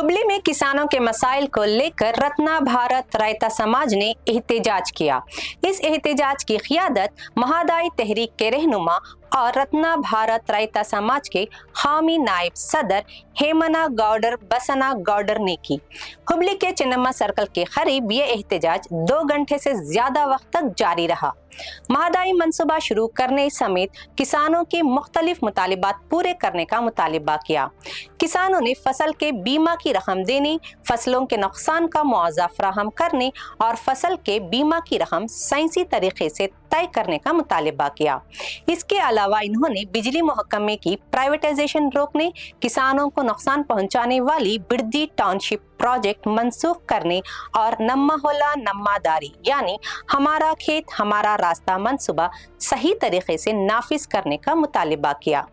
हुबली में किसानों के मसाइल को लेकर रत्ना भारत रायता समाज ने एहतजाज किया। इस एहतजाज की क़ियादत महादाई तहरीक के रहनुमा और रत्ना भारत रायता समाज के हामी नायब सदर हेमना गौडर बसना गौडर ने की। हुबली के चिन्नम्मा सर्कल के करीब ये एहतजाज 2 घंटे से ज्यादा वक्त तक जारी रहा। महादाई मंसूबा शुरू करने समेत किसानों के मुख्तलिफ मुतालिबात पूरे करने का मुतालिबा किया। किसानों ने फसल के बीमा की रकम देने, फसलों के नुकसान का मुआवजा फराहम करने और फसल के बीमा की रकम साइंसी तरीके से तय करने का मुतालिबा किया। इसके अलावा इन्होंने बिजली महकमे की प्राइवेटाइजेशन रोकने, किसानों को नुकसान पहुंचाने वाली बिरदी टाउनशिप प्रोजेक्ट मंसूख करने और नम्मा होला नम्मादारी यानी हमारा खेत हमारा रास्ता मंसूबा सही तरीके से नाफिज करने का मुतालिबा किया।